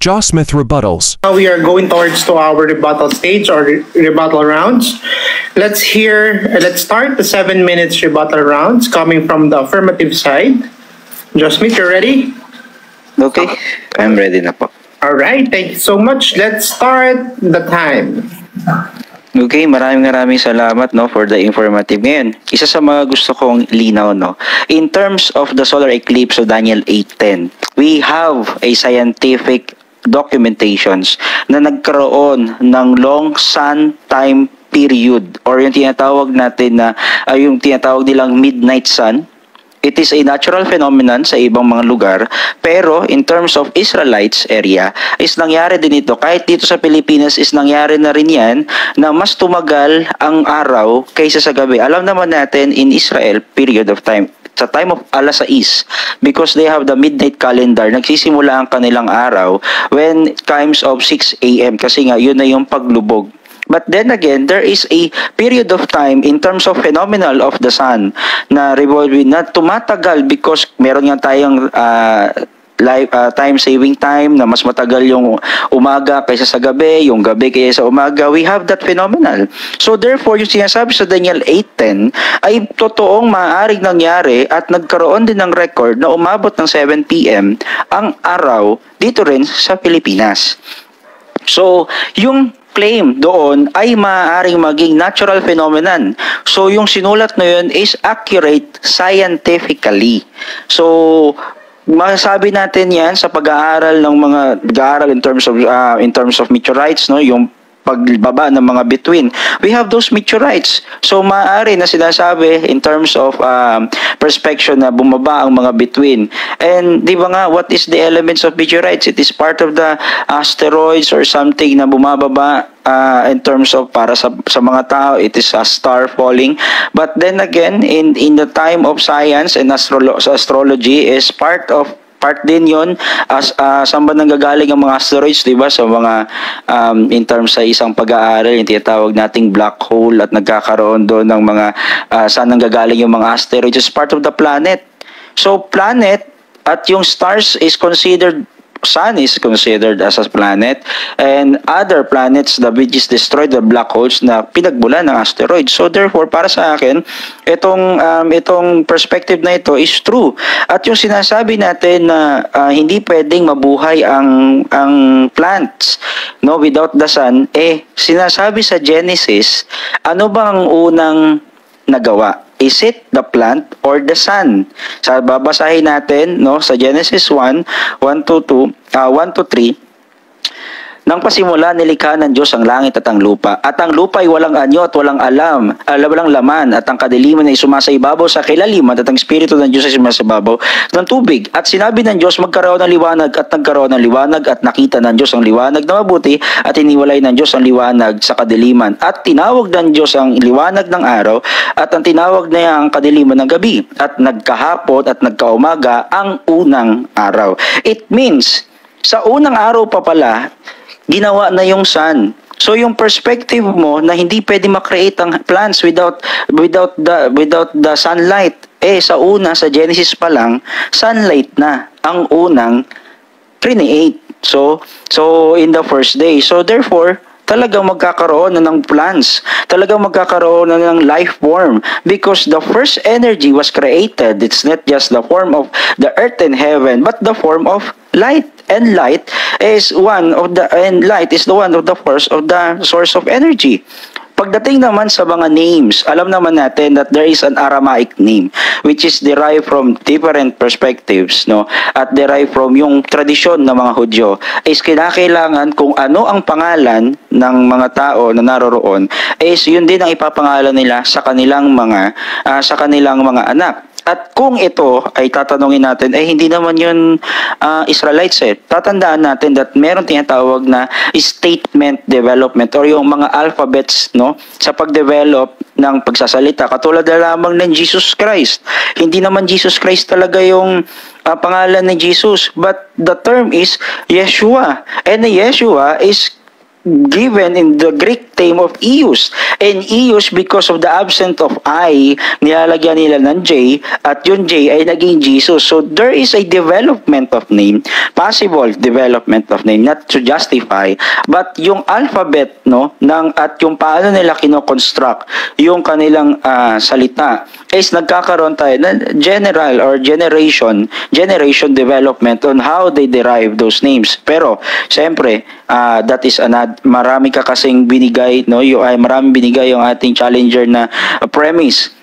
Josh Smith rebuttals. Now we are going towards to our rebuttal stage or rebuttal rounds. Let's start the 7 minutes rebuttal rounds coming from the affirmative side. Josh Smith, you ready? Okay, I'm ready na po. All right, thank you so much. Let's start the time. Okay, maraming salamat for the informative. Ngayon, isa sa mga gusto kong linaw in terms of the solar eclipse of Daniel 8:10, we have a scientific documentations na nagkaroon ng long sun time period or yung tinatawag natin na yung tinatawag nilang midnight sun. It is a natural phenomenon sa ibang mga lugar, pero in terms of Israelites area, is nangyari din ito. Kahit dito sa Pilipinas is nangyari na rin yan na mas tumagal ang araw kaysa sa gabi. Alam naman natin in Israel, period of time, sa time of alas 6, because they have the midnight calendar, nagsisimula ang kanilang araw when times of 6 a.m. kasi nga yun na yung paglubog. But then again, there is a period of time in terms of phenomenal of the sun na revolving na tumatagal because meron nga tayong time saving time na mas matagal yung umaga kaysa sa gabi, yung gabi kaysa sa umaga. We have that phenomenal. So therefore, yung sinasabi sa Daniel 8:10 ay totoong maaaring nangyari at nagkaroon din ng record na umabot ng 7 p.m. ang araw dito rin sa Pilipinas. So, yung claim doon ay maaaring maging natural phenomenon. So, yung sinulat na yun is accurate scientifically. So, masasabi natin yan sa pag-aaral ng mga in terms of meteorites, yung pagbaba ng mga bituin. We have those meteorites. So, maaari na sinasabi in terms of perspection na bumaba ang mga bituin. And di ba nga, what is the elements of meteorites? It is part of the asteroids or something na bumababa in terms of para sa mga tao, it is a star falling. But then again, in the time of science and astrology is part din yon as saan ba nanggagaling ang mga asteroids, di ba? Sa mga in terms sa isang pag-aaral, yung tinatawag nating black hole at nagkakaroon doon ng mga saan nanggagaling yung mga asteroids is part of the planet. So planet at yung stars is considered, sun is considered as a planet, and other planets which is destroyed, the black holes na pinagbulan ng asteroids. So therefore, para sa akin, itong perspective na ito is true. At yung sinasabi natin na hindi pwedeng mabuhay ang plants without the sun, sinasabi sa Genesis, ano bang unang nagawa? Is it the plant or the sun? Sa babasahin natin sa Genesis 1:1 to 3. Nang pasimula nilikha ng Diyos ang langit at ang lupa, at ang lupa ay walang anyo at walang walang laman, at ang kadiliman ay sumasaibabaw sa kilaliman, at ang Espiritu ng Diyos ay sumasaibabaw ng tubig. At sinabi ng Diyos, magkaroon ng liwanag, at nagkaroon ng liwanag, at nakita ng Diyos ang liwanag na mabuti, at iniwalay ng Diyos ang liwanag sa kadiliman. At tinawag ng Diyos ang liwanag ng araw, at ang tinawag niya ang kadiliman ng gabi, at nagkahapon at nagkaumaga ang unang araw. It means, sa unang araw pa pala, ginawa na yung sun. So yung perspective mo na hindi pwede ma-create ang plants without the sunlight. Sa sa Genesis pa lang, sunlight na ang unang create. So in the first day. So therefore, talagang magkakaroon na ng plants. Talagang magkakaroon na ng life form. Because the first energy was created. It's not just the form of the earth and heaven, but the form of light. And light is the one of the source of energy. Pagdating naman sa mga names, alam naman natin that there is an Aramaic name which is derived from different perspectives, at derived from yung tradisyon ng mga Hudyo. Is kinakailangan kung ano ang pangalan ng mga tao na naroroon, is yun din ang ipapangalan nila sa kanilang mga anak. At kung ito ay tatanungin natin, hindi naman yun Israelites. Tatandaan natin that meron tinatawag na statement development or yung mga alphabets sa pagdevelop ng pagsasalita. Katulad na lamang ng Jesus Christ. Hindi naman Jesus Christ talaga yung pangalan ni Jesus, but the term is Yeshua. And Yeshua is given in the Greek name of Eus. And Eus, because of the absence of I, nilalagyan nila ng J, at yung J ay naging Jesus. So there is a development of name, possible development of name, not to justify, but yung alphabet, no, at yung paano nila kino-construct yung kanilang salita is nagkakaroon tayo ng general or generation development on how they derive those names. Pero siyempre, that is marami ka kasing binigay, no, maraming binigay yung ating challenger na premise.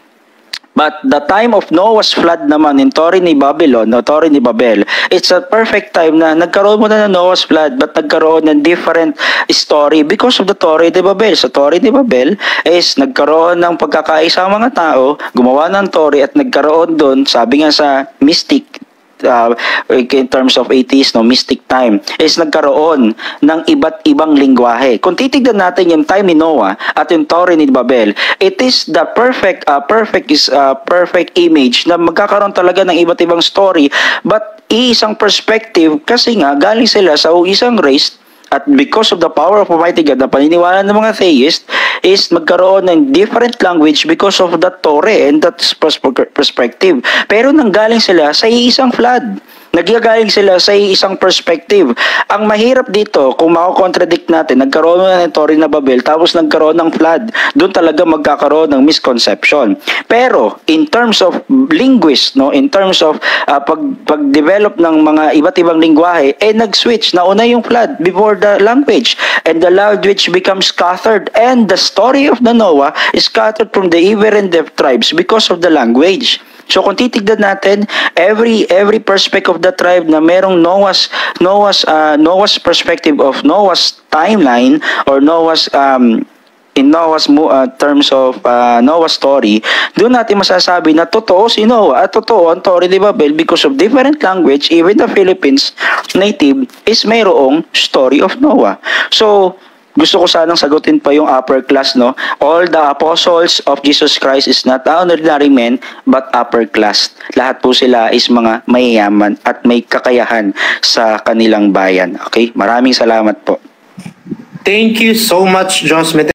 But the time of Noah's flood naman in Torre ni Babylon, no, Torre ni Babel, it's a perfect time na nagkaroon muna ng Noah's flood, but nagkaroon ng different story because of the Torre ni Babel. Sa Torre ni Babel is nagkaroon ng pagkakaisa ng mga tao, gumawa ng Torre at nagkaroon doon, sabi nga sa mystic, in terms of atheist, no, mystic time, is nagkaroon ng iba't ibang lingwahe. Kung titignan natin yung time ni Noah at yung Torre ni Babel, it is the perfect image na magkakaroon talaga ng iba't ibang story, but isang perspective kasi nga galing sila sa isang race. At because of the power of Almighty God na paniniwala ng mga theist is magkaroon ng different language because of that Torah and that perspective. Pero nanggaling sila sa isang flood. Nagyagaling sila sa isang perspective. Ang mahirap dito, kung mako-contradict natin, nagkaroon na ng Torre na Babel, tapos nagkaroon ng flood, doon talaga magkakaroon ng misconception. Pero, in terms of linguist, no, in terms of pag-develop ng mga iba't ibang lingwahe, nag-switch, nauna yung flood before the language. And the language becomes scattered. And the story of the Noah is scattered from the Eber and Dev tribes because of the language. So kung titignan natin, every perspective of the tribe na merong Noah's perspective of Noah's timeline or Noah's in Noah's terms of Noah's story, doon natin masasabi na totoo si Noah at totoo ang Torre de Babel because of different language. Even the Philippines native is mayroong story of Noah. So gusto ko sanang sagutin pa yung upper class, no? All the apostles of Jesus Christ is not ordinary men, but upper class. Lahat po sila is mga mayayaman at may kakayahan sa kanilang bayan. Okay? Maraming salamat po. Thank you so much, John Smith.